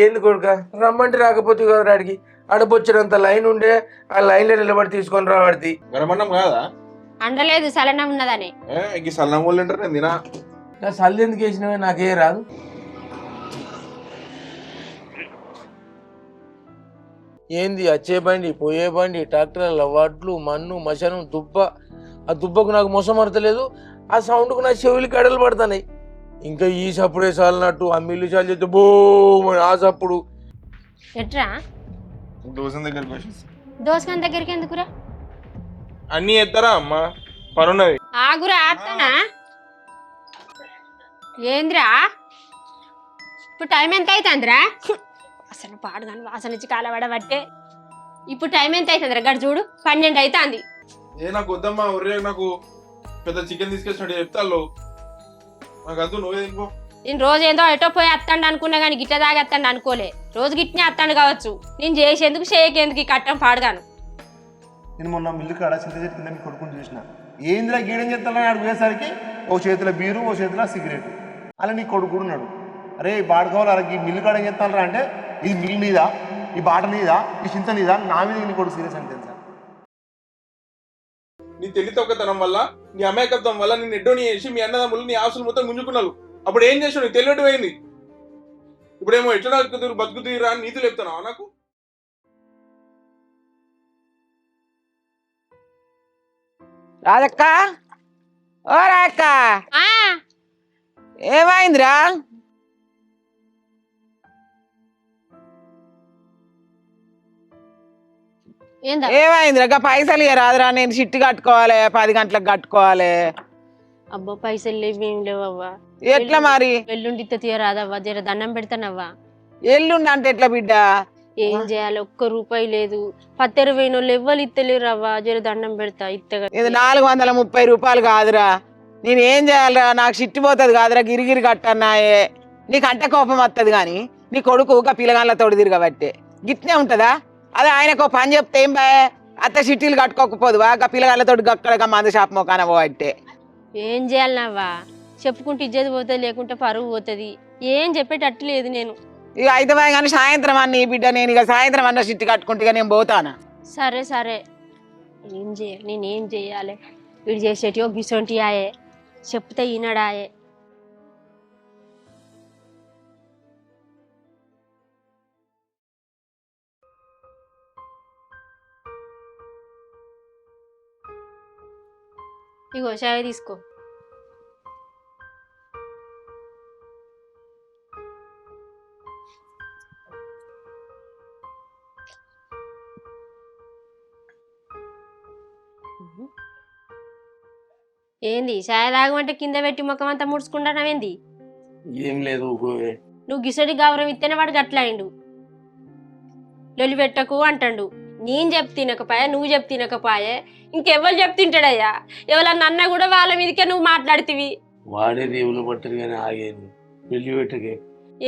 ఏంది కొడుక రమ్మంటే రాకపోతే కదా ఆడికి ఆడబొచ్చినంత లైన్ ఉండే ఆ లైన్లో నిలబడి తీసుకొని రావాడిది. గరమన్నం కాదా? అండలేదు సలనం ఉన్నదని. ఇంక సల్లం వాళ్ళు అంటారు నేను తినా. సల్లు ఎందుకు వేసినవే నాకే రాదు. ఏంది వచ్చే బండి పోయే బండి ట్రాక్టర్ల వడ్లు మన్ను మశను దుబ్బ. ఆ దుబ్బకు నాకు మొసం అడతలేదు, ఆ సౌండ్కు నా చెవులు కడలు పడుతున్నాయి. ఇంకా ఈ సప్పుడే చాలినట్టు ఆ మిల్లు చాలు చేస్తే బో ఆ సప్పుడు. ఎట్రా దోసం దగ్గరికి వచ్చి దోసకాన్ దగ్గరికి ఎందుకురా? అన్ని ఎత్తారా అమ్మ? పనున్నది. ఆగురా ఆడతానా? ఏంద్రా ఇప్పుడు టైం ఎంత అవుతుందిరా? అసలు పాడుగాను వాసన వచ్చి కాలబడబట్టే. ఇప్పుడు టైం ఎంత అవుతుందిరా? గడు చూడు 12 అవుతుంది. నాకు వద్దమ్మా, ఒరే నాకు పెద్ద చికెన్ తీసుకొచ్చినట్టు చెప్తాళ్ళు. నాకు వద్దు, నువ్వే తినుకో. నేను రోజు ఏందో ఎటో పోయి అత్తండి అనుకున్నా కానీ గిట్ల దాకా అత్తండి అనుకోలే. రోజు గిట్నే అత్తండి కావచ్చు. నేను చేసేందుకు చేయకేందుకు ఈ కట్టం పాడుగాను. నేను మొన్న మిల్లు కాడ చింత చెట్టు కింద మీ కొడుకుని చూసిన. ఏందిరా గీడేం చేస్తానని ఆడు పోయేసరికి ఓ చేతిలో బీరు ఓ చేతిలో సిగరెట్. అలా నీ కొడుకు కూడా ఉన్నాడు. అరే ఈ బాడుకోవాలి అలా ఈ మిల్లు కాడ ఏం చేస్తానరా అంటే ఇది మిల్లు నీదా, ఈ బాట నీదా, ఈ చింత నీదా, నా మీద నీ కొడుకు సీరియస్ అని తెలుసా? నీ తెలివితొక్కతనం వల్ల, నీ అమాయకత్వం వల్ల నేను ఎడ్డోని చేసి మీ అన్నదమ్ములు నీ ఆస్తులు మొత్తం గుంజుకున్నారు. అప్పుడు ఏం చేసావు? నీకు తెలియటం అయింది. ఇప్పుడేమో ఎట్లా బతుకుతీరా అని నీతులు చెప్తున్నావా నాకు? రాజక్క, ఓ రాజక్క, ఏమైందిరా? ఏమైందిరా? పైసలు ఇక రాదురా, నేను చిట్టి కట్టుకోవాలి, 10 గంటలకు కట్టుకోవాలి. అబ్బా పైసలు లేవు ఏం లేవవ్వా. ఎట్లా మరి? ఎల్లుండి తీయరాదవ్వా, జర దండం పెడతానవ్వా. ఎల్లుండి అంటే ఎట్లా బిడ్డ? ఏం చేయాలి? 1 రూపాయి లేదు. 10-20 వాళ్ళు ఎవ్వరు ఇత్తలేరు అవ్వా. జర దండం పెడతా ఇత్తగా. ఇది 430 రూపాయలు కాదురా. నేను ఏం చేయాలరా? నాకు చిట్టి పోతుంది కాదురా, గిరిగిరి కట్టన్నాయే. నీకు అంట కోపం వస్తుంది కానీ నీ కొడుకు ఒక పిల్లగాళ్ళతోటి తిరగబట్టే గిట్నే ఉంటుందా? అదే ఆయనకు పని చెప్తే ఏం బాయ్ అత్త చిట్టీలు కట్టుకోకపోదువా? ఆ పిల్లగాళ్ళతోటి గక్కడ మందు షాప్ మోకాన పోబట్టే. ఏం చేయాలనవ్వా? చెప్పుకుంటే ఇజ్జత పోతుంది, లేకుంటే పరువు పోతుంది. ఏం చెప్పేటట్టు లేదు నేను. ఇక అయితే కానీ సాయంత్రం అన్న ఈ బిడ్డ, నేను ఇక సాయంత్రం అన్న చిట్టి కట్టుకుంటే నేను పోతానా? సరే సరే. ఏం చేయాలి? నేనేం చేయాలి? వీడు చేసేటివో గిసొంటి ఆయే, చెప్తే ఈనాడాయే. ఇగో చాయ్ తీసుకో. ఏంది చాయ్ తాగమంటే కింద పెట్టి ముఖం అంతా ముడుచుకుంటానవేంది? ఏం లేదు. నువ్వు గిసడి గౌరవం ఇస్తేనే వాడు గట్లయిండు. లొలి పెట్టకు అంటాడు. నేను చెప్తే తినకపాయే, నువ్వు చెప్తే తినకపాయే, ఇంకెవ్వరు చెప్తుంటాడయ్యా? ఎవరన్నా అన్న కూడా వాళ్ళ మీదకే నువ్వు మాట్లాడుతీవి. వాడే రేవులు పట్టారు కానీ ఆగేది పెళ్లి పెట్టకే.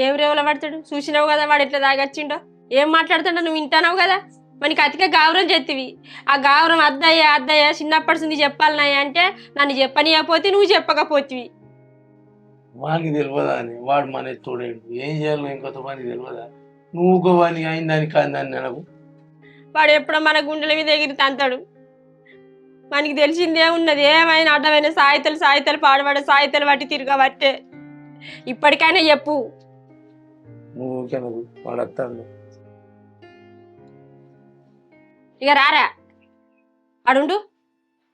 ఏం రేవుల పడతాడు? చూసినావు కదా వాడు ఎట్లా తాగొచ్చిండో. ఏం మాట్లాడుతుండో నువ్వు వింటానావు కదా. మనకి అతిగా గౌరవం చెప్తివి. ఆ గౌరవం అద్దయ్యా చిన్నప్పటి నుంచి చెప్పాలన్నాయా అంటే నన్ను చెప్పనియకపోతే నువ్వు చెప్పకపోతివి. వానికి తెలియదా అని వాడు మన తోడేడు. ఏం చేయాలి ఇంకొంత మంది తెలియదా? నువ్వు వానికి అయిన దానికి కాదని నెలకు. వాడు ఎప్పుడో మన గుండెల మీద ఎగిరి తంతాడు. మనకి తెలిసిందే ఉన్నది. ఏమైనా అడ్డమైన సాయితలు పాడబడే సాయితలు బట్టి తిరగబట్టే. ఇప్పటికైనా చెప్పు. నువ్వు కనకు వాడు వస్తాడు. ఇక రారా అడుండు.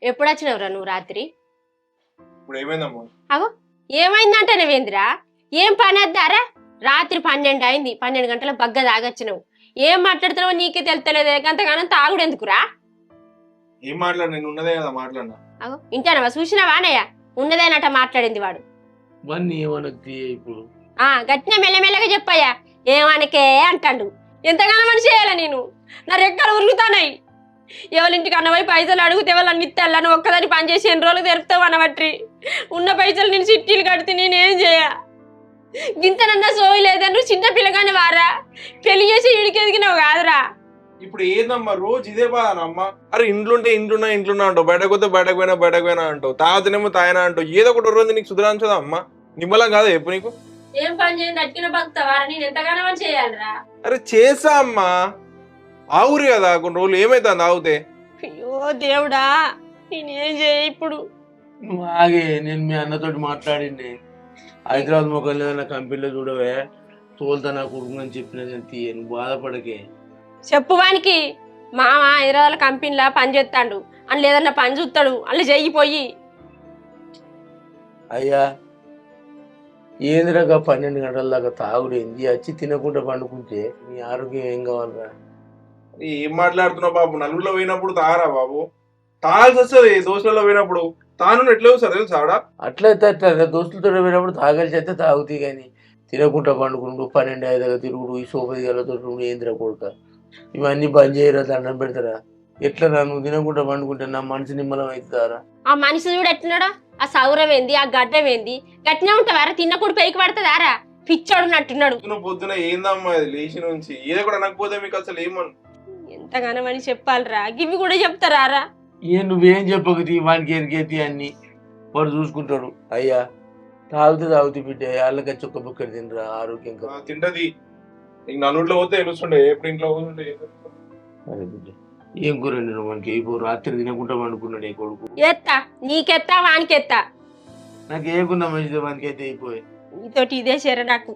ఎప్పుడు వచ్చినవురా నువ్వు రాత్రి? ఇప్పుడు ఏమైందమ్మా? అగో ఏమైందంటే నువ్వేందిరా? ఏం పని వద్దారా? రాత్రి 12 అయింది. 12 గంటల బగ్గ తాగొచ్చినావు. ఏం మాట్లాడుతున్నావో నీకే తెలుస్తలేదే. అంతగానం తాగుడు ఎందుకురా? ఏం మాట్లాడు? నేను ఉన్నదే కదా మాట్లాడినా. అగో ఇంటానవా? చూసినావా అనయ్య? ఉన్నదేనట మాట్లాడింది వాడు. వన్నీ ఏమనొద్ది ఇప్పుడు. గట్టిన మెల్లమెల్లగా చెప్పయ్యా. ఏమనకే అంటాడు. ఎంతగానో మనిషి చేయాల నేను? నా రెక్కలు ఉరుగుతానాయి. ఎవరింటికి అన్నవై పైసలు అడుగుతే వాళ్ళని ఇత్తల్లా. నువ్వు ఒక్కదాన్ని పని చేసి ఎన్ని రోజులు తెరుపుతావు అనబట్టి ఉన్న పైసలు నేను చిట్టీలు కడితే నేనేం చేయ? గింతనన్నా సోయి లేదా? నువ్వు చిన్న పిల్లగానే వారా? పెళ్లి చేసి ఇడికి ఎదిగినావు కాదురా. ఇప్పుడు ఏందమ్మా రోజు ఇదే బాధనమ్మా? అరే ఇంట్లుంటే ఇంట్లున్నా అంటావు, బయటకు పోతే బయటకు పోయినా అంటావు, తాగతనేమో తాయనా అంటావు. ఏదో ఒకటి రోజు నీకు సుధరాంచదా అమ్మా? నిమ్మలం కాదా చెప్పు నీకు? ఏం పని చేయండి అట్టిన బతుకుతావారా? నేను ఎంతగానో అని చేయాలరా? అరే చేసా అమ్మా, ఆవురి కదా కొన్ని రోజులు, ఏమైతుంది ఆగితే? అయ్యో దేవుడా, నేనేం చేయ ఇప్పుడు? నువ్వు ఆగే, నేను మీ అన్నతోటి మాట్లాడింది. హైదరాబాద్ మొక్కలు ఏదైనా కంపెనీలో చూడవే, తోలుతా నా కొడుకుని చెప్పినది తీయ, నువ్వు బాధపడకే. చెప్పు వానికి. మామ హైదరాబాద్ కంపెనీలా పని చేస్తాడు అని, లేదన్నా పని చూస్తాడు అలా చెయ్యిపోయి. అయ్యా ఏందిరాగా 12 గంటల దాకా తాగుడు ఏంది? వచ్చి తినకుండా పండుకుంటే నీ ఆరోగ్యం ఏం కావాలరా? ఏం మాట్లాడుతున్నావు బాబు? నలుగురిలో పోయినప్పుడు తాగరా బాబు? తాగాల్సి వస్తుంది. దోస్తులలో పోయినప్పుడు తాను ఎట్లా సార్ తెలుసా ఆడ? అట్లయితే అట్లా దోస్తులతో పోయినప్పుడు తాగాల్సి అయితే తాగుతాయి, కానీ తినకుండా పండుకుంటూ 12 ఐదుగా తిరుగుడు, ఈ సోపది గలతో ఏందిరా కొడుక, ఇవన్నీ బంద్ చేయరా, దండం పెడతారా? ఎట్లా నువ్వు తినకుండా పండుకుంటే నా మనసు నిమ్మలం అవుతుందారా? ఆ మనిషి చూడు ఎట్లున్నాడో, ఆ సౌరం ఏంది, ఆ గడ్డం ఏంది, గట్టినే ఉంటావారా? తిన్నప్పుడు పైకి పడుతుందారా? పిచ్చోడు నట్టున్నాడు. పొద్దున ఏందమ్మా ఇది లేచి నుంచి ఏదో కూడా అనకపోతే మీకు అసలు ఏమను? ఎంతగానో అని చెప్పాలరా? గివి కూడా చెప్తారా? నువ్వేం చెప్పకతి, వానికి ఎరికేతి అన్ని వాడు చూసుకుంటాడు. అయ్యా తాగుతూ బిడ్డ, వాళ్ళకి చొక్క బుక్కడి తినరా, ఆరోగ్యం కదా. తింటది. ఇంక నలుగురిలో పోతే తెలుస్తుండే, ఎప్పుడు ఇంట్లో పోతుండే. అరే బిడ్డ, ఏం కూర వండినావు మనకి? ఇప్పుడు రాత్రి తినకుండా పండుకున్నాడు ఈ కొడుకు. ఎత్తా, నీకెత్తా వానికెత్తా. నాకు ఏకున్నా మంచిది, వానికి అయితే అయిపోయి. నీతోటి ఇదే చేర నాకు.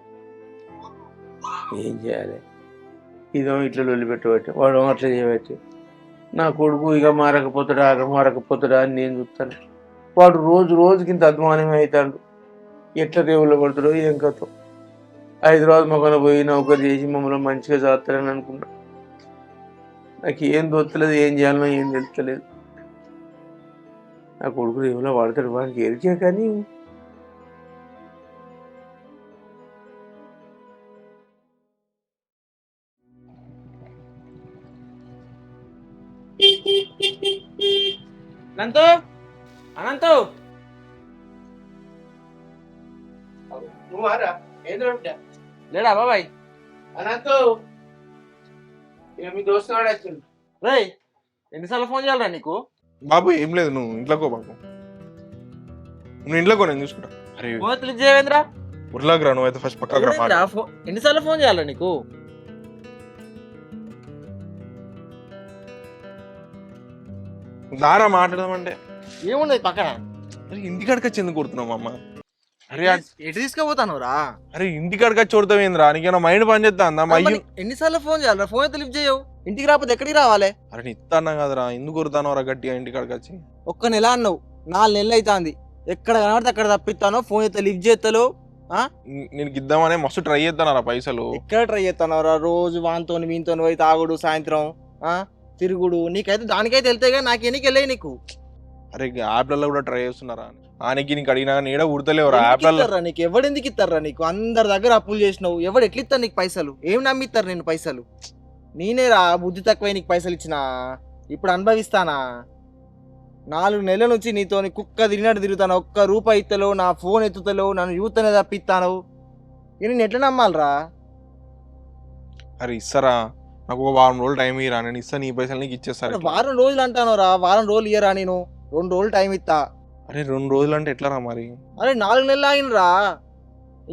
ఏం చేయాలి? ఇదో ఇట్లా లొల్లి పెట్టబట్టి వాడు అట్లా చేయబట్టి నా కొడుకు ఇక మారకపోతాడా అని నేను చూస్తాను. వాడు రోజుకి ఇంత అధ్వానం అవుతాడు. ఎట్లా దేవుళ్ళు పడతాడో ఏం కథ. హైదరాబాద్ మొక్కన పోయి నౌకరు చేసి మమ్మల్ని మంచిగా చేస్తారని అనుకున్నా. నాకు ఏం దొరకలేదు, ఏం చేయాలనో ఏం తెలుస్తలేదు. నా కొడుకు దేవులో వాడతాడు, వాడికి ఎరికే కానీ అనంతో అనంతో నువ్వారా ఏంద్రా లేడా బాబాయ్? అనంతో ఇక మీ దోస్తు వాడు వచ్చిండు. రేయ్, ఎన్నిసార్లు ఫోన్ చేయాలరా నీకు? బాబు ఏం లేదు, నువ్వు ఇంట్లోకో బాబు, నువ్వు ఇంట్లోకో, నేను చూసుకుంటా. అరే ఫోన్ క్లిక్ చేయవేంద్రా? ఉర్లాకి రా, నువ్వు అయితే ఫస్ట్ పక్కకు రా. ఎన్నిసార్లు ఫోన్ చేయాలరా నీకు? దారా మాట్లాడదామంటే ఏమున్నది పక్కన? అరే ఇంటికాడికి వచ్చి ఎందుకు కొడుతున్నావు అమ్మ? అరే ఎటు తీసుకుపోతాను రా? అరే ఇంటికాడికి వచ్చి కొడతావు ఏంద్రా? నీకేనా మైండ్ పని చేస్తా అందా? ఎన్నిసార్లు ఫోన్ చేయాలరా? ఫోన్ అయితే లిఫ్ట్ చేయవు. ఇంటికి రాకపోతే ఎక్కడికి రావాలి? అరే నీ ఇస్తానా కదరా, ఎందుకు కొడతాను రా గట్టిగా ఇంటికాడికి వచ్చి? ఒక్క నెల అన్నావు, 4 నెలలు అవుతుంది. ఎక్కడ కనబడితే అక్కడ తప్పిస్తానో, ఫోన్ అయితే లిఫ్ట్ చేస్తాలో. నేను గిద్దామనే మస్తు ట్రై చేస్తానారా పైసలు. ఎక్కడ ట్రై చేస్తానరా? రోజు వానితో వీనితో పోయి తాగుడు, సాయంత్రం తిరుగుడు. నీకైతే దానికైతే వెళ్తాయి కానీ నాకెనికి వెళ్ళాయి నీకు. అరే యాప్లలో కూడా ట్రై చేస్తున్నారా? ఆనికి నీకు అడిగినా కానీ ఈడ ఉడతలేవురా యాప్లలో. నీకు ఎవడు ఎందుకు ఇస్తారా? నీకు అందరి దగ్గర అప్పులు చేసినావు, ఎవడు ఎట్లా ఇస్తారు నీకు పైసలు? ఏం నమ్మిస్తారు నేను పైసలు? నేనేరా బుద్ధి తక్కువ నీకు పైసలు ఇచ్చినా, ఇప్పుడు అనుభవిస్తానా? 4 నెలల నుంచి నీతో కుక్క తిరిగినట్టు తిరుగుతాను. ఒక్క రూపాయి ఇత్తలో, నా ఫోన్ ఎత్తుతలో, నన్ను యూతనే తప్పిస్తాను. నేను ఎట్లా నమ్మాలరా? అరే ఇస్తారా, నాకు ఒక వారం రోజులు టైం ఇయ్యరా, నేను ఇస్తా, నీ పైసలు నీకు ఇచ్చేస్తాను. వారం రోజులు అంటాను రా, వారం రోజులు ఇయ్యరా? నేను 2 రోజులు టైం ఇస్తా. అరే 2 రోజులు అంటే ఎట్లా రా మరి? అరే 4 నెలలు ఆగినరా,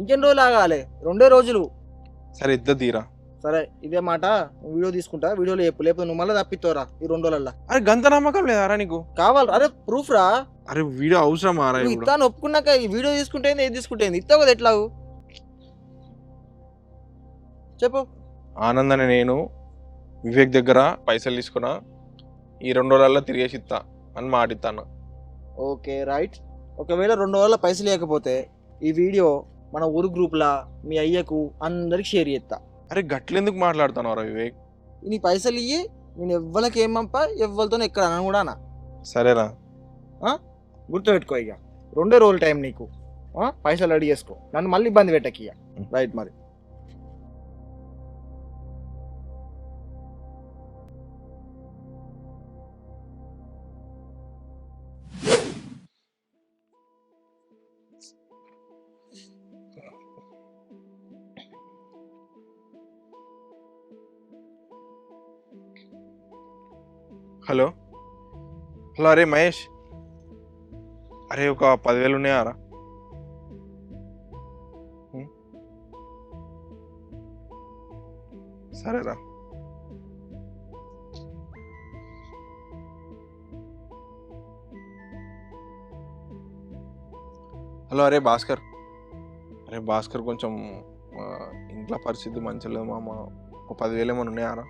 ఇంకెన్ని రోజులు ఆగాలి? 2 రోజులు. సరే ఇద్ద తీరా. సరే ఇదే మాట, వీడియో తీసుకుంటా, వీడియోలో చెప్పు, లేకపోతే నువ్వు మళ్ళీ తప్పిస్తావురా ఈ 2 రోజులల్లా. అరే గంత నమ్మకం లేదారా నీకు? కావాలి అరే ప్రూఫ్ రా. అరే వీడియో అవసరమా రా? నువ్వు ఇస్తాను ఒప్పుకున్నాక ఈ వీడియో తీసుకుంటే ఏది తీసుకుంటే ఇస్తావు కదా, ఎట్లాగు చెప్పు. ఆనంద్ అనే నేను వివేక్ దగ్గర పైసలు తీసుకున్నా, ఈ 2 రోజులలో తిరిగేసి ఇస్తా అని మాట ఇస్తాను. Okay right. ఒకవేళ 2 రోజుల పైసలు లేకపోతే ఈ వీడియో మన ఊరు గ్రూప్లా మీ అయ్యకు అందరికి షేర్ చేస్తా. అరే గట్లెందుకు మాట్లాడుతున్నావు రా వివేక్? నీ పైసలు ఇయ్యి, నేను ఎవ్వరికి ఏం పంప, ఎవ్వరితో ఎక్కడ అన్న కూడా అన్నా. సరేరా, గుర్తుపెట్టుకో, ఇక 2 రోజులు టైం నీకు. పైసలు రెడీ చేసుకో, నన్ను మళ్ళీ ఇబ్బంది పెట్టకి ఇక. రైట్ మరి. హలో హలో, అరే మహేష్, అరే ఒక 10,000 ఉన్నాయారా? సరేరా. హలో, అరే భాస్కర్. అరే భాస్కర్, కొంచెం ఇంట్లో పరిస్థితి మంచిగా లేదు మామ. ఒక 10,000 ఏమైనా ఉన్నాయారా?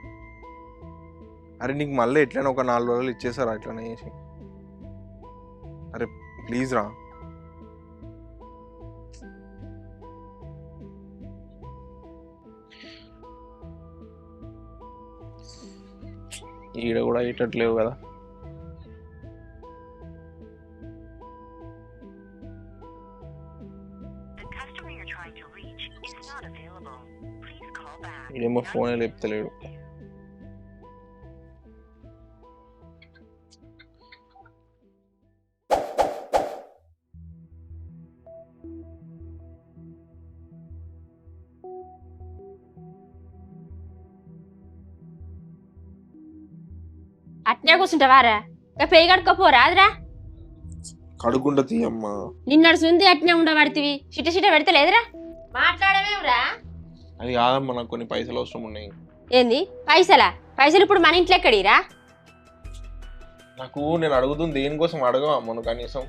అరే నీకు మళ్ళీ ఎట్లయినా ఒక 4 రోజులు ఇచ్చేసారా ఇట్లనే చేసి? అరే ప్లీజ్ రా. ఈడ కూడా అయ్యేటట్లేవు కదా. ఈడేమో ఫోనే లేపుతలేడు. అట్నే కూర్చుంటావారా? ఇంకా పెయ్యి కడుక్కోపోరా అదిరా. కడుగుండ తీయమ్మా. నిన్నడు సుంది అట్నే ఉండబడితివి, చిట పెడితే లేదురా. మాట్లాడమేవురా? అది కాదమ్మా, నాకు కొన్ని పైసలు అవసరం ఉన్నాయి. ఏంది పైసలా? పైసలు ఇప్పుడు మన ఇంట్లో ఎక్కడిరా? నాకు నేను అడుగుతుంది దేనికోసం అడగవా అమ్మ నువ్వు కనీసం?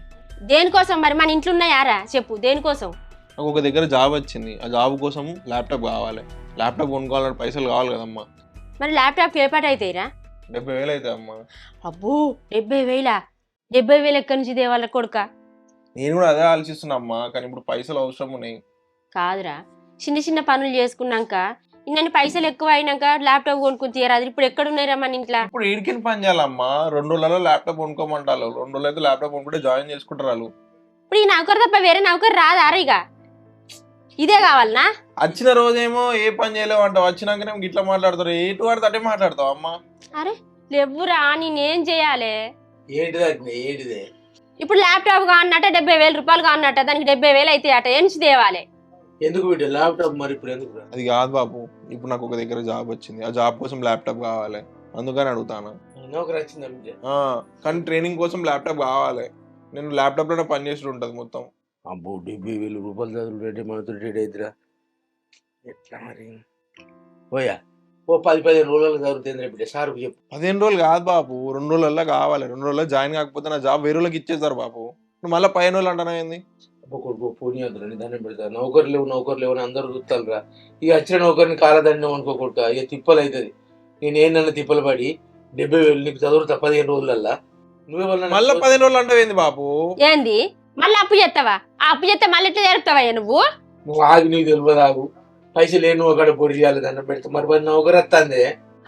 దేనికోసం మరి? మన ఇంట్లో ఉన్నాయారా చెప్పు, దేనికోసం? నాకు ఒక దగ్గర జాబ్ వచ్చింది, ఆ జాబ్ కోసం ల్యాప్టాప్ కావాలి. ల్యాప్టాప్ కొనుక్కోవాలంటే పైసలు కావాలి కదమ్మా. మరి ల్యాప్టాప్ ఏ పాట అవుతాయిరా? 70,000 అవుతాయి అమ్మా. అబ్బో 70,000? 70,000 ఎక్కడి నుంచి దేవాళ్ళ కొడుక? నేను కూడా అదే ఆలోచిస్తున్నా అమ్మా, కానీ ఇప్పుడు పైసలు అవసరం ఉన్నాయి. కాదురా, చిన్న చిన్న పనులు చేసుకున్నాక ఇన్ని పైసలు ఎక్కువ అయినాక ల్యాప్టాప్ కొనుక్కుని తీయరాదు. ఇప్పుడు ఎక్కడున్నాయిరా మన ఇంట్లో? ఇప్పుడు ఏడికిని పని చేయాలమ్మా? 2 రోజులలో ల్యాప్టాప్ కొనుక్కోమంటారు. 2 రోజులు అయితే ల్యాప్టాప్ కొనుక్కుంటే జాయిన్ చేసుకుంటారు వాళ్ళు. ఇప్పుడు ఈ నౌకరు తప్ప వేరే నౌకరు రాదారా? ఇక ఇదే కావాలనా? వచ్చిన రోజేమో ఏ పని చేయలేవు అంటావు, వచ్చినాకనే గిట్లా మాట్లాడతారు. ఎటు వాడితే అటే మాట్లాడతావు అమ్మా. అరే లేవురా, నేనేం చేయాలి? ఏంటిదే? ఇప్పుడు ల్యాప్టాప్ కాన్నట్ట 70,000 రూపాయలు కాన్నట్ట, దానికి 70,000 అయితే అట ఎంచి తేవాలి. ఎందుకు బిడ్డ ల్యాప్టాప్? మరి ఇప్పుడు ఎందుకు? అది కాదు బాబు, ఇప్పుడు నాకు ఒక దగ్గర జాబ్ వచ్చింది, ఆ జాబ్ కోసం ల్యాప్టాప్ కావాలి, అందుకని అడుగుతాను. నౌకరు వచ్చిందా బిడ్డ? కానీ ట్రైనింగ్ కోసం ల్యాప్టాప్ కావాలి. నేను ల్యాప్టాప్ లోనే పని చేసి ఉంటుంది మొత్తం. అబ్బో 70,000 రూపాయలు చదువుతుంటే మనతో డేట్ అవుతురా. ఎట్లా మరి? పోయా ఓ 10-15 రోజులు చదువుతుంది బిడ్డ. సార్ చెప్పు. 15 రోజులు కాదు బాబు, 2 రోజులలో కావాలి. 2 రోజుల్లో జాయిన్ కాకపోతే నా జాబ్ వేరే వాళ్ళకి ఇచ్చేస్తారు బాబు. నువ్వు మళ్ళీ 15 రోజులు అంటున్నావు ఏంది? కొడుకు పోనీ వద్దురని దండం పెడతా. నౌకరు లేవు అని అందరూ చూస్తాను రా. ఇక వచ్చిన నౌకరిని కాలదండం అనుకోకూడదు, ఇక తిప్పలు అవుతుంది. నేనేనన్నా తిప్పలు పడి 70,000 నీకు చదువుతా 15 రోజులల్లా. నువ్వే మళ్ళీ 15 రోజులు అంటావు ఏంది బాబు? ఏంది మళ్ళీ అప్పు చేస్తావా? ఆ అప్పు చేస్తే మళ్ళీ ఎట్లా జరుపుతావా నువ్వు? నువ్వు ఆగి, నీకు తెలియదు ఆగు. పైసలు నువ్వు అక్కడ పొడి చేయాలి దండం పెడతా. మరి నౌకరు వస్తుంది.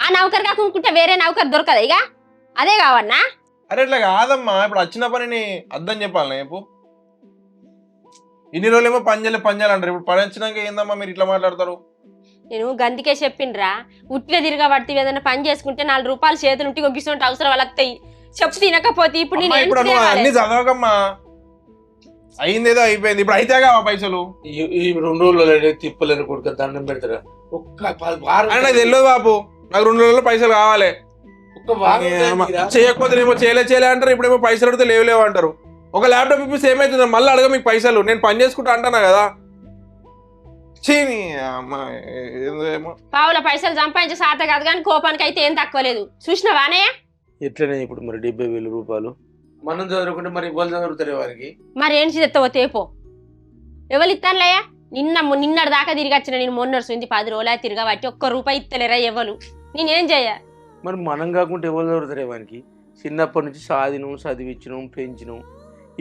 ఆ నౌకరు కాకుంటే వేరే నౌకరు దొరకదా? ఇక అదే కావన్నా? అరే ఇట్లా కాదమ్మా, ఇప్పుడు వచ్చిన పనిని అర్థం చెప్పాలి చెప్పు. ఇన్ని రోజులు ఏమో పని చేయాలి అంటారు, ఇప్పుడు పని వచ్చినాక ఏందమ్మా మీరు ఇట్లా మాట్లాడతారు? నేను గందికే చెప్పినరా, ఉట్టిగా తిరగబడితే ఏదైనా పని చేసుకుంటే 4 రూపాయలు చేతులు ఉంటే ఒగ్గిస్తుంటే అవసరం వాళ్ళకి చెప్పు. తినకపోతే ఇప్పుడు నేను ఇప్పుడు నువ్వు అన్ని చదవకమ్మా, అయిందేదో అయిపోయింది, ఇప్పుడు అయితే కావా పైసలు? ఈ 2 రోజులు తిప్పలేని కొడుకు దండం పెడతారా? ఒక్క వారం నాకు తెలియదు బాబు, నాకు 2 రోజుల్లో పైసలు కావాలి. ఒక్క వారం చేయకపోతే ఏమో చేయలే అంటారు, ఇప్పుడేమో పైసలు అడిగితే లేవు అంటారు. ఒక ల్యాప్టాప్ ఇప్పిస్తే ఏమవుతుంది? మళ్ళీ అడగ మీకు పైసలు, నేను పని చేసుకుంటా అంటున్నా కదా. ఏమో పావుల పైసలు సంపాదించే సాత కాదు కానీ కోపానికి అయితే ఏం తక్కువ లేదు. చూసినవానే? ఎట్లనే ఇప్పుడు మరి 70,000 రూపాయలు మనం చదువుకుంటే మరి ఇవ్వాలి చదువుతారే వారికి. మరి ఏం చేస్తావో తేపో. ఎవరు ఇస్తానులయ్యా? నిన్నటి దాకా తిరిగి వచ్చిన నేను. మొన్న 10 రోజులు తిరగబట్టి ₹1 ఇస్తలేరా ఎవరు? నేనేం చెయ్య? మరి మనం కాకుంటే ఎవరు చదువుతారే వానికి? చిన్నప్పటి నుంచి సాధినం, చదివించినాం, పెంచినాం.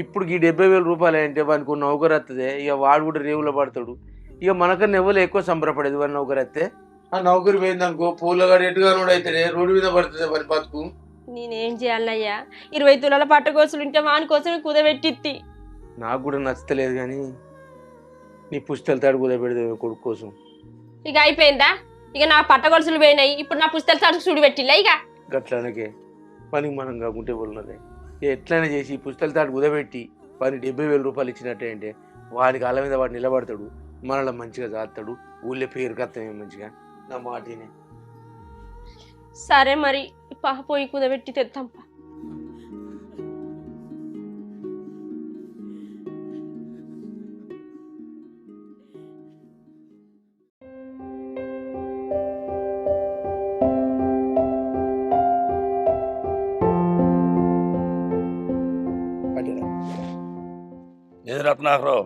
ఇప్పుడు ఈ 70,000 రూపాయలు అంటే వానికి నౌకరు వస్తుంది. ఇక వాడు కూడా రేవులో పడతాడు. ఇక మనకన్నా ఎవరు ఎక్కువ సంబరపడేది వాడి నౌకరు వస్తే. ఆ నౌకరు పోయింది అనుకో, పూలగాడు ఎటుగా అయితే రోడ్డు మీద పడుతుంది వారి బతుకు. నేనేం చేయాలయ్యా? 20 తులాల పట్టకోసులు ఉంటే వాని కోసం కుదబెట్టిత్తి. నాకు కూడా నచ్చలేదు కానీ నీ పుస్తకాలు తాడు కుదబెడితే కొడుకు కోసం. ఇక అయిపోయిందా? ఇక నా పట్టగొలుసులు పోయినాయి, ఇప్పుడు నా పుస్తకాలు తాడు చూడు పెట్టిల్లా. ఇక గట్లానకే పనికి మనం కాకుంటే ఉన్నదే. ఎట్లయినా చేసి ఈ పుస్తకాలు తాడు కుదబెట్టి వానికి 70,000 రూపాయలు ఇచ్చినట్టే అంటే వానికి అల్ల మీద వాడు నిలబడతాడు, మనలో మంచిగా చేస్తాడు, ఊళ్ళో పేరు కత్తమే మంచిగా. నా మాటనే. సరే మరి పోయి కుదబెట్టి తెద్దాం. ఏది రత్నాకరావు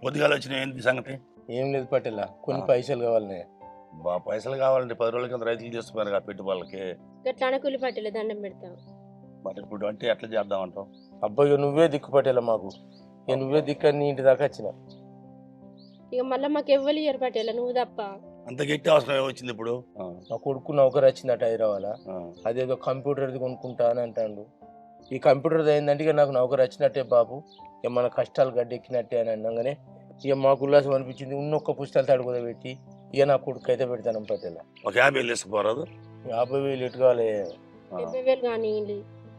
పొద్దుగాల వచ్చిన ఏంటి సంగతి? ఏం లేదు పటేలా, కొన్ని పైసలు కావాలనే. పైసలు కావాలంటే 10 రోజుల కింద రైతులు చేస్తున్నారు పెట్టుబడులకి. గట్లానే కూలి పట్టేలే దండం పెడతాం. మరి ఇప్పుడు అంటే ఎట్లా చేద్దామంటావు? అబ్బాయి నువ్వే దిక్కు పటేలా మాకు, ఇక నువ్వే దిక్కు అని ఇంటి దాకా వచ్చిన. ఇక మళ్ళీ మాకు ఎవ్వరు ఇయ్యరు పట్టేలా, నువ్వు తప్ప. అంత గట్టి అవసరం ఏమొచ్చింది ఇప్పుడు? మా కొడుకు నౌకరు వచ్చిందట హైదరాబాద్. అదేదో కంప్యూటర్ది కొనుక్కుంటా అని అంటాడు. ఈ కంప్యూటర్ది ఏంటంటే ఇక నాకు నౌకరు వచ్చినట్టే బాబు, ఇక మన కష్టాలు గడ్డెక్కినట్టే అని అన్నాగానే ఇక మాకు ఉల్లాసం అనిపించింది. ఉన్నొక్క పుస్తకాలు తడుగుదా పెట్టి ఇక నా కొడుకు అయితే పెడతాను పట్టేలా. ఒక 50,000 తీసుకుపోరాదు? 50,000 ఎటు కావాలి? 70,000 కానీ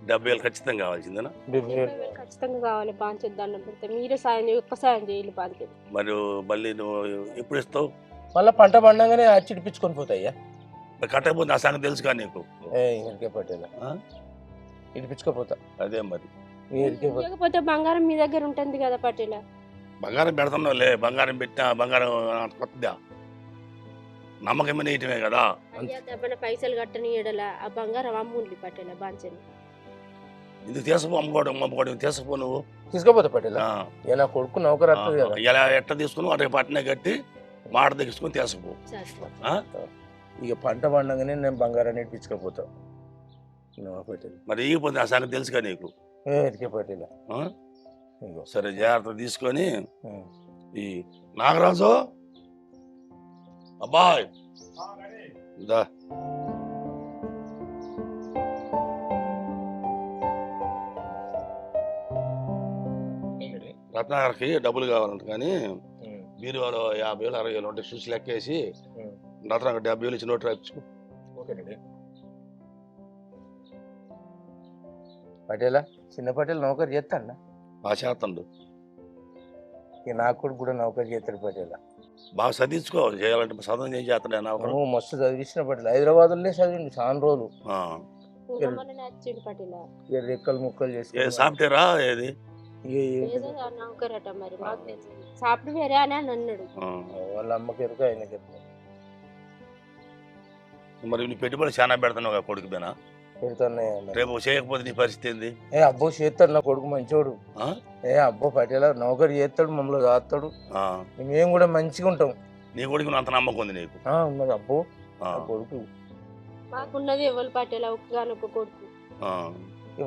70,000 ఖచ్చితంగా కావాల్సిందేనా? 70,000 ఖచ్చితంగా కావాలి. బాంచేది దండం పెడతాం. మీరే సాయం ఒక్క సాయం చేయాలి బాంచేది. మరి మళ్ళీ నువ్వు ఎప్పుడు ఇస్తావు? మళ్ళీ పంట పండగానే అచ్చిడిపించుకొని పోతాయ్యా. మరి కట్టకపోతే నా సంగతి తెలుసు కానీ నీకు. ఇంకే పట్టేలా ఇడిపించుకోపోతా. అదే మరి లేకపోతే బంగారం మీ దగ్గర ఉంటుంది కదా పట్టేలా. బంగారం పెడుతున్నావులే, బంగారం పెట్టినా బంగారం కొత్తదా నమ్మకమైన ఇయటమే కదా. అయ్యా దెబ్బన పైసలు కట్టని ఎడల ఆ బంగారం అమ్ముండి పట్టేలా బాంచని. ఇది తీసుకుపో, అమ్ముకోవడం తీసుకుపో నువ్వు. తీసుకోపోతా పట్టేలా. ఇక నా కొడుకు నౌకరు వస్తుంది కదా. ఇలా ఎట్ట తీసుకుని వాటికి పట్టిన కట్టి మాట తెచ్చుకొని తీసుకుపో. ఇక పంట పండగానే నేను బంగారాన్ని ఇడిపించుకోపోతా పట్టేలా. మరి ఇగిపోతే ఆ సంగతి తెలుసుగా నీకు. ఎదికే పట్టేలా. సరే జాగ్రత్త తీసుకొని ఈ నాగరాజు అబ్బాయ్ దా రత్నాకర్కి డబ్బులు కావాలంట కానీ బీరువాలో 50,000 60,000 ఉంటే చూసి లెక్కేసి రత్నాకర్ 70,000 ఇచ్చి నోట్ రాయించుకో. ఓకేనండి పటేలా. చిన్న పటేల్ నౌకరు చేస్తాడా? చేస్తాడు. ఇక నాకు కొడుకు కూడా నౌకరు చేస్తాడు పటేలా. బాగా చదివించుకో, చేయాలంటే చదువు ఏం చేస్తాడు నాకు. మస్తు చదివించిన పటేలా. హైదరాబాద్లోనే చదివిండు చాలా రోజులు. ఇక రెక్కలు ముక్కలు చేసి సాఫ్ట్వేరా ఏది నౌకరట. మరి సాఫ్ట్వేర్ అని అన్నాడు. వాళ్ళ అమ్మకి ఎరుక ఆయనకి ఎరుక. మరి నీ పెట్టుబడి చాలా పెడతాను కొడుకు పైన. పెడుతున్నాయి. రేపు చేయకపోతే నీ పరిస్థితి ఏంది? అబ్బో చేస్తాడు నా కొడుకు మంచోడు. అబ్బో పటేలా నౌకరు చేస్తాడు, మమ్మల్ని దాస్తాడు. మేము కూడా మంచిగా ఉంటాం. నీ కొడుకు అంత నమ్మకం ఉంది నీకు? ఉన్నది అబ్బో కొడుకు. మాకున్నది ఎవరు పట్టేలా ఒక్కగానొక్క కొడుకు.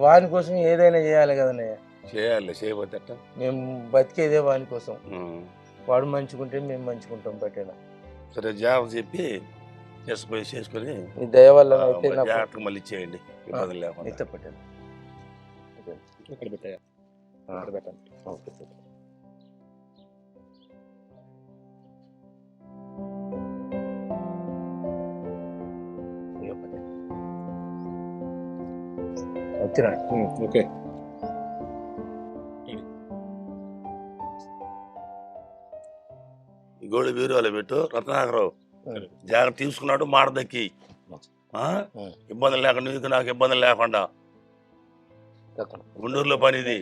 వాని కోసం ఏదైనా చేయాలి కదనే. చేయాలి, చేయబోతే మేము బతికేదే వాని కోసం. వాడు మంచుకుంటే మేము మంచుకుంటాం పట్టేలా. సరే జాగ్రత్త చెప్పి చేసుకొని ఈ దయ వల్ల జాగ్రత్తగా మళ్ళీ ఇచ్చేయండి, ఇబ్బందులు లేకుండా. ఇస్తే పట్టేలా. వచ్చినా ఓకే. ఈ గోళ బీరువాలో పెట్టు. రత్నాకరావు జాగ్రత్త తీసుకున్నాడు, మాట దక్కి ఇబ్బందులు లేకుండా, నీకు నాకు ఇబ్బందులు లేకుండా. గుంటూరులో పని ఇది,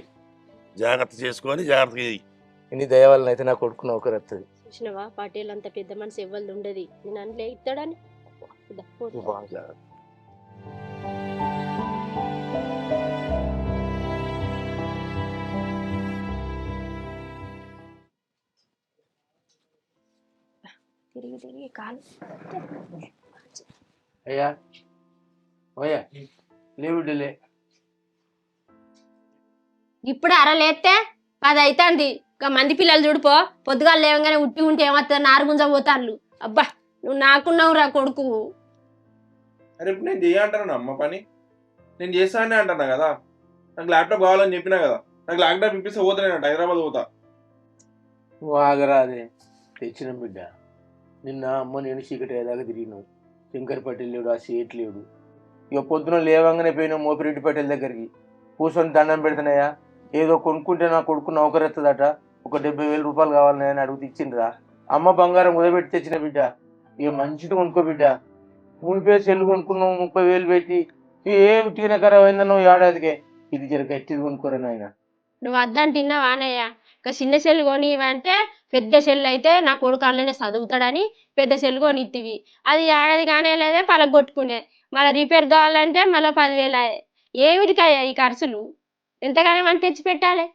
జాగ్రత్త చేసుకొని జాగ్రత్తగా. ఇన్ని దయ వల్ల అయితే నా కొడుకు నౌకరు వస్తుంది. చూసినవా పటేల్ అంత పెద్ద మనసు ఎవ్వరు ఉండదు. నేను అందులో ఇస్తాడని తిరిగి తిరిగి కాలు. అయ్యా ఓయా లేవుడిలే. ఇప్పుడు అరలేస్తే 10 అవుతుంది. ఇంకా మంది పిల్లలు చూడిపో, పొద్దుగాలు లేవగానే ఉట్టి ఉంటే ఏమవుతుంది, నారుగుంజ పోతాళ్ళు. అబ్బా నువ్వు నాకున్నావు రా కొడుకు. అరే ఇప్పుడు నేను చేయంటాను అమ్మ పని, నేను చేస్తానే అంటున్నా కదా. నాకు ల్యాప్టాప్ కావాలని చెప్పినా కదా. నాకు ల్యాప్టాప్ ఇప్పిస్తే పోతానేనంట, హైదరాబాద్ పోతా. ఆగరాదే తెచ్చిన బిడ్డ. నిన్న అమ్మ నేను చీకటి అయ్యేదాకా తిరిగినావు. శంకర్ పటేల్ లేడు, ఆ సేట్ లేడు. ఇక పొద్దున లేవంగానే పోయినావు మోపిరెడ్డి పటేల్ దగ్గరికి. కూర్చొని దండం పెడుతున్నాయా, ఏదో కొనుక్కుంటే నా కొడుకు నౌకరెత్తదట, ఒక 70,000 రూపాయలు కావాలని అని అడుగుతూ ఇచ్చిండ్రా. అమ్మ బంగారం కుదబెట్టి తెచ్చిన బిడ్డ. ఇక మంచిది కొనుక్కో బిడ్డ. మునిపే సెల్లు కొనుక్కున్నావు 30,000 పెట్టి. ఏ ఉట్టిన ఖరాబ్ అయిందన్నావు ఏడాదికే. ఇది జర గట్టిది కొనుక్కోరా నాయన. నువ్వు వద్దంటున్నావు ఆనయ్య. ఇక చిన్న సెల్లు కొని అంటే పెద్ద సెల్లు అయితే నా కొడుకు అందులోనే చదువుతాడని పెద్ద సెల్లు కొని ఇత్తివి. అది ఏడాది కానీ లేదే పలగొట్టుకునే. మళ్ళీ రిపేర్ కావాలంటే మళ్ళీ 10,000. ఏమిటికయ్యా ఈ ఖర్చులు? ఎంతగానో మనం తెచ్చి పెట్టాలి.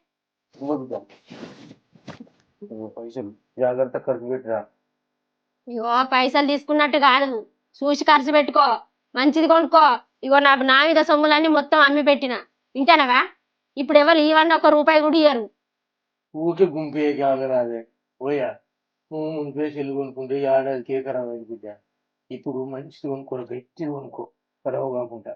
పైసలు జాగ్రత్త ఖర్చు పెట్టిరా. ఇగో పైసలు తీసుకున్నట్టు కాదు, చూసి ఖర్చు పెట్టుకో, మంచిది కొనుక్కో. ఇగో నాకు నా మీద సొమ్ములన్నీ మొత్తం అమ్మి పెట్టిన, వింటానవా? ఇప్పుడు ఎవరు ఇవన్నీ ₹1 కూడా ఇయ్యరు. ఊకే గుంపే కాగరాదే పోయా. నువ్వు ముందే చెల్లు కొనుక్కుంటే ఏడాది కేకరా బిడ్డ. ఇప్పుడు మంచిది కొనుక్కో, గట్టిది కొనుక్కో, ఖరాబ్ కాకుండా.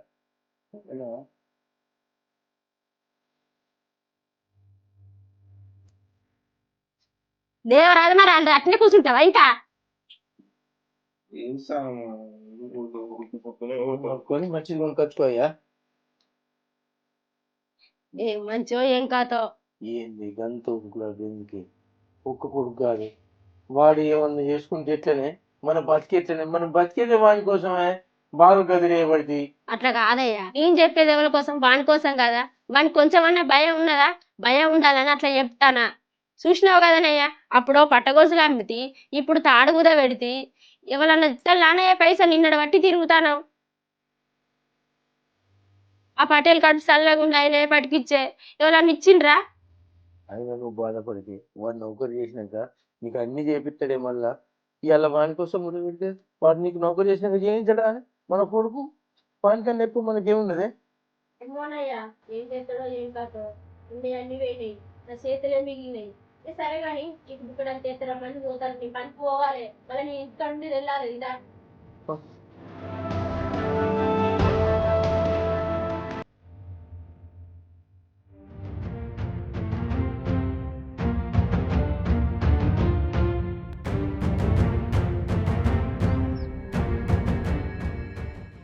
దేవరాదు మరి వాళ్ళు అట్నే కూర్చుంటావా ఇంకా? కొనుక్కొని మంచిది కొనుక్కొచ్చుకోయా. ఏం మంచో ఏం కాతో. ఏంది గంత కూడా దీనికి ఒక్క కొడుకు కాదు, వాడు ఏమన్నా చేసుకుంటే ఎట్లనే మన బతికెట్లనే, మనం బతికేదే వాడి కోసమే. బాగా గదిరేయబడి అట్లా కాదయ్యా, నేను చెప్పేది ఎవరి కోసం? వాని కోసం కదా. వానికి కొంచెమన్నా భయం ఉన్నదా? భయం ఉండాలని అట్లా చెప్తానా. చూసినావు కదనయ్యా, అప్పుడు పట్టగొలుసులు అమ్మితి, ఇప్పుడు తాడుగుద పెడితి. ఎవరన్నా ఇత్తలానయ్య పైసలు నిన్నడు బట్టి తిరుగుతాను. ఆ పటేల్ కట్టు చల్లకుండా ఆయన పట్టుకిచ్చే ఎవరన్నా ఇచ్చిండ్రా? అయినా నువ్వు బాధపడితే వాడు నౌకరు చేసినాక నీకు అన్ని చేపిస్తాడే. మళ్ళా ఇవాళ వాని కోసం ముందు పెడితే వాడు నీకు నౌకరు చేసినాక చేయించడా మన కొడుకు? వానికన్నా ఎక్కువ మనకేమున్నదే? ఏమోనయ్యా, ఏం చేస్తాడో ఏం కాదో. అన్ని పోయినాయి, నా చేతులే మిగిలినాయి. సరే కానీ ఇప్పుడు ఇక్కడ చేస్తారా? పని పోతాను, నీ పనికి పోవాలి, మళ్ళీ నీ ఇంటి నుండి వెళ్ళాలి. ఇదా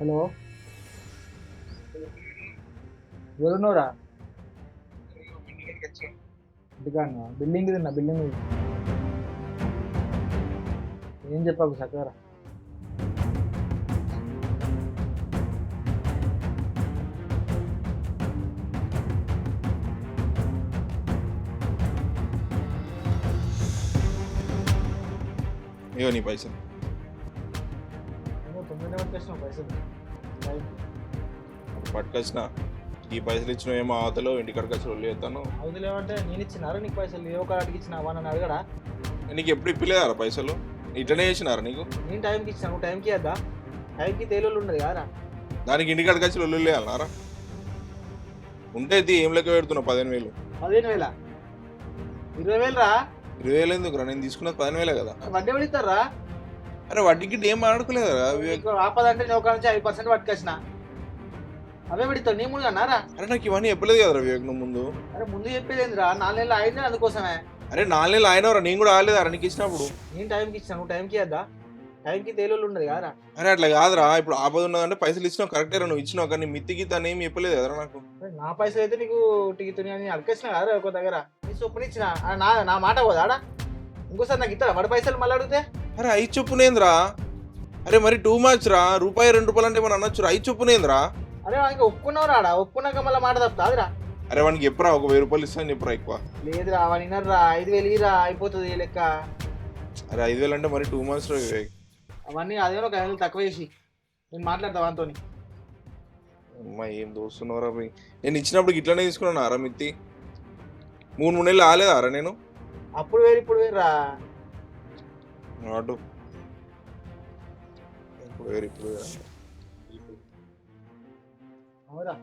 హలో, ఎవరున్నారా? ఇంటికాడ బిల్డింగ్ తిన్నా, బిల్డింగ్ ఏం చెప్పాకు చక్కరా. ఇగో నీ పైసలు. తొమ్మిది పట్టుకొచ్చినావు పైసలు. పట్టుకొచ్చిన ఈ పైసలు ఇచ్చిన ఏమో అవతలో ఇంటికాడికి వచ్చి రోజులు చేస్తాను. అవతలు ఏమంటే నేను ఇచ్చినారా నీకు పైసలు? ఏ ఒక అడిగి ఇచ్చినా నన్ను అడగడా? నీకు ఎప్పుడు ఇప్పలేదారా పైసలు? ఇట్లనే చేసినారా నీకు? నేను టైంకి ఇచ్చినా, నువ్వు టైంకి ఇద్దా? టైంకి తేలోళ్ళు ఉండదు కారా? దానికి ఇంటికాడికి వచ్చి రోజులు వేయాలన్నారా? ఉంటే ఏం లెక్క పెడుతున్నావు? 15,000. 15,000? 20,000 రా. 20,000 ఎందుకురా? నేను తీసుకున్నది 15,000 కదా. వడ్డీ పడిస్తారా? అరే వడ్డీకి ఏం ఆడుకోలేదురా వివేక్. ఆపదంటే నేను ఒక నుంచి 5% పట్టుకొచ్చిన, అవే పెడతావు నీ ముందు అన్నారా? అరే నాకు ఇవన్నీ చెప్పలేదు కదరా వివేక్ నువ్వు ముందు. అరే ముందు చెప్పేది ఏందిరా? 4 నెలలు అయింది అందుకోసమే. అరే 4 నెలలు ఆయనవరా, నేను కూడా ఆగలేదా నీకు ఇచ్చినప్పుడు? నేను టైంకి ఇచ్చాను, నువ్వు టైంకి ఇద్దా? టైంకి తేలోళ్ళు ఉండదు కారా? అరే అట్లా కాదురా, ఇప్పుడు ఆపద ఉన్నదంటే పైసలు ఇచ్చినావు కరెక్టేరా, నువ్వు ఇచ్చినావు, కానీ మిత్తికి తను ఏం చెప్పలేదు కదరా నాకు. నా పైసలు అయితే నీకు టికెట్ అని అడకొచ్చిన కాదా ఒక దగ్గర? నీ చొప్పున ఇచ్చిన, నా మాట పోదాడా? ఇంకోసారి నాకు ఇస్తారా వాడి పైసలు మళ్ళీ అడిగితే? అరే 5 చొప్పునేంద్రా? అరే మరి టూ మచ్ రా. ₹2 అంటే మనం అనొచ్చు, 5 చొప్పునేంద్రా? అరే వానికి ఒప్పుకున్నావు రాడా? ఒప్పుకున్నాక మళ్ళీ మాట తప్పుతాదిరా. అరే వానికి ఎప్పుడా ఒక ₹1000 ఇస్తాను చెప్పురా ఎక్కువ. లేదురా వాడు వినర్రా, 5,000 ఇరా అయిపోతుంది ఈ లెక్క. అరే 5,000 అంటే మరి 2 months రా వివేక్. అవన్నీ అదే ఒక 5,000 తక్కువ చేసి నేను మాట్లాడతా వానితో. అమ్మా ఏం దోస్తున్నావురా పోయి. నేను ఇచ్చినప్పుడు ఇట్లానే తీసుకున్నాను రా మిత్తి. 3 నెలలు ఆలేదా రా నేను? అప్పుడు వేరు ఇప్పుడు వేరురా. అటు ఇప్పుడు వేరు ఇప్పుడు వేరు. అవురా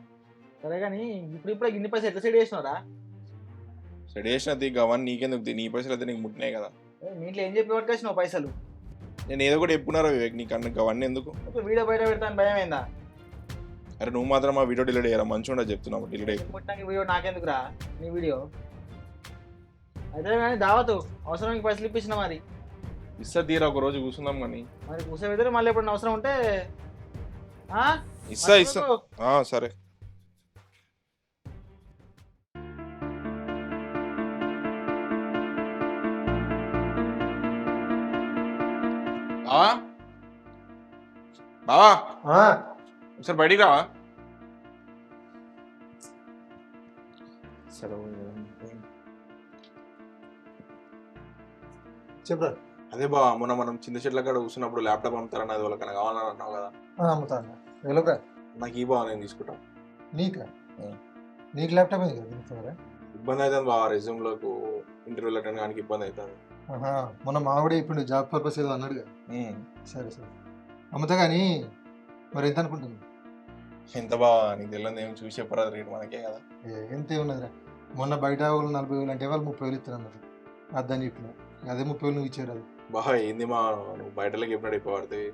సరే కానీ ఇప్పుడు ఇన్ని పైసలు ఎట్లా సెట్ చేసినావురా? స్టడీ చేసినది గవన్ నీకెందుకు? నీ పైసలు అయితే నీకు ముట్టినాయి కదా. మీ ఇంట్లో ఏం చెప్పి పట్టుకొచ్చినావు పైసలు? నేను ఏదో కూడా చెప్పుకున్నారా వివేక్ నీకు అన్న గవన్నీ ఎందుకు? వీడియో బయట పెడతాను భయం ఏందా? అరే నువ్వు మాత్రం ఆ వీడియో డిలీట్ అయ్యారా? మంచిగా ఉండదు చెప్తున్నావు డిలీట్ అయ్యి. పుట్టినాక వీడియో నాకెందుకురా నీ వీడియో? అయితే కానీ దావతు అవసరానికి పైసలు ఇప్పించిన మరి. ఇస్తా తీరా ఒక రోజు కూర్చుందాం కానీ. మరి కూర్చోబెద్దరు మళ్ళీ ఎప్పుడైనా అవసరం ఉంటే ఇస్తా ఇస్తా. సరే బావా బావా ఒకసారి బయటికి రావా? చెప్పరా? అదే బావా మొన్న మనం చింత చెట్ల కాడ కూర్చున్నప్పుడు ల్యాప్టాప్ అమ్ముతారని అది వాళ్ళకన్నా కావాలని అన్నావు కదా. అమ్ముతాను. ఎవరుగా? నాకు ఈ బావ నేను తీసుకుంటాను. నీకా? నీకు ల్యాప్టాప్ ఎందుకు? ఇబ్బంది అవుతుంది బాగా రెజ్యూమ్లకు ఇంటర్వ్యూలు అటెండ్ కానీ ఇబ్బంది అవుతుంది. మొన్న మావిడే ఇప్పుడు జాబ్ పర్పస్ ఏదో అన్నాడుగా. సరే సరే అమ్ముతా కానీ మరి ఎంత అనుకుంటున్నాను? ఎంత బాగా నీకు తెలియదు ఏం చూసి చెప్పరాదు రేటు మనకే కదా. ఎంత ఉన్నదిరా, మొన్న బయట వాళ్ళు 40,000 అంటే వాళ్ళు 30,000 ఇస్తున్నారు. అదని చెప్పిన అదే 30,000 నువ్వు ఇచ్చేరాదు. బాగా ఏంది మా నువ్వు బయటలోకి ఎప్పుడు ఎక్కువ పడుతుంది.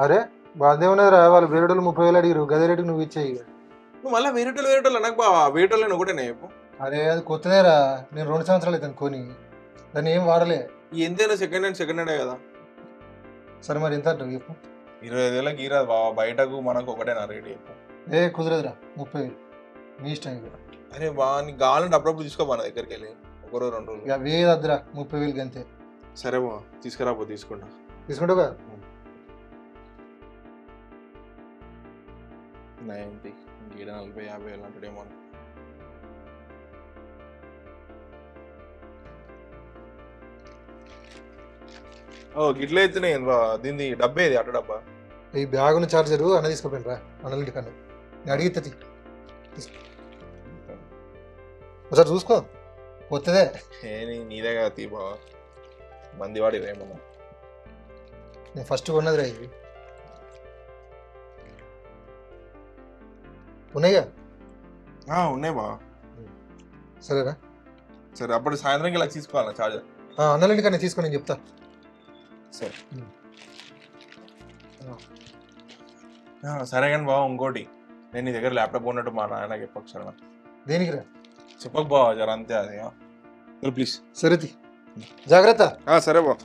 అరే బాధే ఉన్నదిరా, వాళ్ళు వేరే వాళ్ళు 30,000 అడిగారు, గదే రేటుకి నువ్వు ఇచ్చేయి. నువ్వు మళ్ళీ వేరేటోళ్ళు నాకు బాగా వేరేటోళ్ళు ఒకటేనే చెప్పు. అరే అది కొత్తదేరా, నేను 2 సంవత్సరాలు అవుతాను కొని, దాన్ని ఏం వాడలే. ఎంతైనా సెకండ్ హ్యాండే కదా. సరే మరి ఎంత అంటావు చెప్పు? 25,000కి ఇరాదు బాబా, బయటకు మనకు ఒకటేనా రేటు చెప్పు. కుదరదురా, 30,000 మీ ఇష్టం. ఇక అరే బా నీకు కావాలంటే అప్పుడప్పుడు తీసుకోబా నా దగ్గరికి వెళ్ళి, ఒక రోజు 2 రోజులు. ఇక వేదద్దురా, 30,000 అంతే. సరే బా తీసుకురాబో, తీసుకుంటా. తీసుకుంటావుగా? 90 ఇంకేడ 40,000-50,000 అంటాడేమో. ఓ గిట్ల ఎత్తున్నాయి దీన్ని డబ్బేది అట్ట డబ్బా. ఈ బ్యాగును చార్జరు అన్న తీసుకోపోయినరా, అన్నలింటి కన్నా నేను అడిగితే ఒకసారి చూసుకో, కొత్తదే. నీదే కదా తీ బావా, మంది వాడి ఏమన్నా. నేను ఫస్ట్ కొన్నదిరా ఇది. ఉన్నాయిగా? ఉన్నాయి బా. సరేరా, సరే అప్పుడు సాయంత్రంకి ఇలా తీసుకోవాలా చార్జర్? అన్నలింటి కన్నా తీసుకొని నేను చెప్తా. సరే సరే కానీ బావ ఇంకోటి, నేను నీ దగ్గర ల్యాప్టాప్ ఉన్నట్టు మా నాయనకి చెప్పకు సరేనా? దేనికి రా? చెప్పకు బావ జర అంతే అది ప్లీజ్. సరే జాగ్రత్త. సరే బావ.